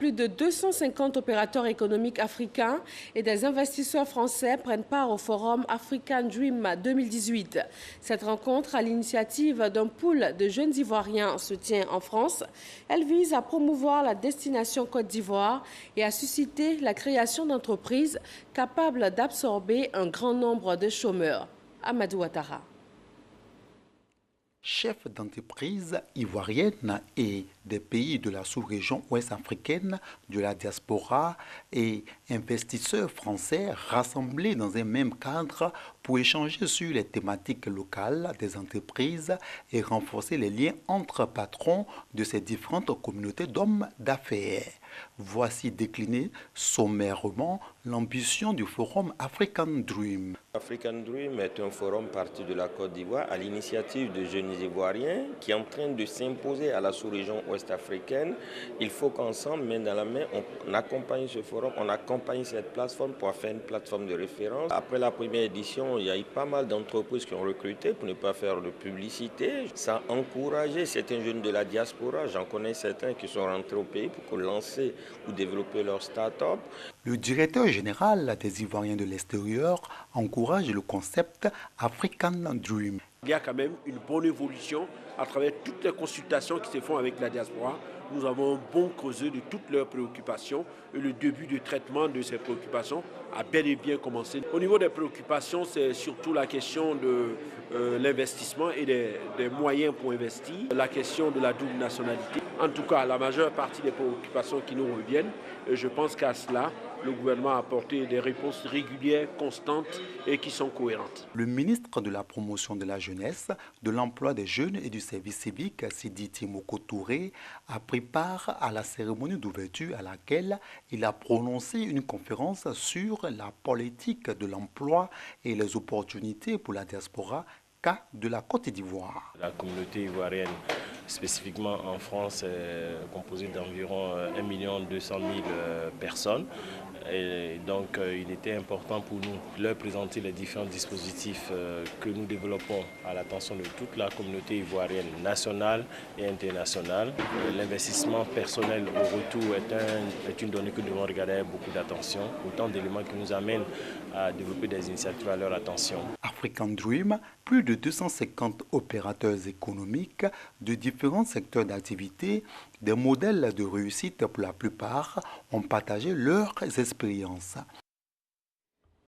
Plus de 250 opérateurs économiques africains et des investisseurs français prennent part au forum African Dream 2018. Cette rencontre, à l'initiative d'un pool de jeunes Ivoiriens, se tient en France. Elle vise à promouvoir la destination Côte d'Ivoire et à susciter la création d'entreprises capables d'absorber un grand nombre de chômeurs. Amadou Ouattara. Chefs d'entreprises ivoiriennes et des pays de la sous-région ouest-africaine, de la diaspora et investisseurs français rassemblés dans un même cadre pour échanger sur les thématiques locales des entreprises et renforcer les liens entre patrons de ces différentes communautés d'hommes d'affaires. Voici décliner sommairement l'ambition du forum African Dream. African Dream est un forum parti de la Côte d'Ivoire à l'initiative de jeunes Ivoiriens qui est en train de s'imposer à la sous-région ouest-africaine. Il faut qu'ensemble, main dans la main, on accompagne ce forum, on accompagne cette plateforme pour faire une plateforme de référence. Après la première édition, il y a eu pas mal d'entreprises qui ont recruté pour ne pas faire de publicité. Ça a encouragé certains jeunes de la diaspora, j'en connais certains qui sont rentrés au pays pour lancer ou développer leur start-up. Le directeur général des Ivoiriens de l'extérieur encourage le concept African Dream. Il y a quand même une bonne évolution à travers toutes les consultations qui se font avec la diaspora. Nous avons un bon causeur de toutes leurs préoccupations et le début de traitement de ces préoccupations a bel et bien commencé. Au niveau des préoccupations, c'est surtout la question de l'investissement et des moyens pour investir, la question de la double nationalité. En tout cas, la majeure partie des préoccupations qui nous reviennent, et je pense qu'à cela, le gouvernement a apporté des réponses régulières, constantes et qui sont cohérentes. Le ministre de la Promotion de la Jeunesse, de l'Emploi des Jeunes et du Service civique, Sidi Timoko Touré, a pris part à la cérémonie d'ouverture à laquelle il a prononcé une conférence sur la politique de l'emploi et les opportunités pour la diaspora de la Côte d'Ivoire. La communauté ivoirienne, spécifiquement en France, est composée d'environ 1 200 000 personnes. Et donc, il était important pour nous de leur présenter les différents dispositifs que nous développons à l'attention de toute la communauté ivoirienne nationale et internationale. L'investissement personnel au retour est une donnée que nous devons regarder avec beaucoup d'attention. Autant d'éléments qui nous amènent à développer des initiatives à leur attention. African Dream, plus de 250 opérateurs économiques de différents secteurs d'activité, des modèles de réussite pour la plupart, ont partagé leurs expériences.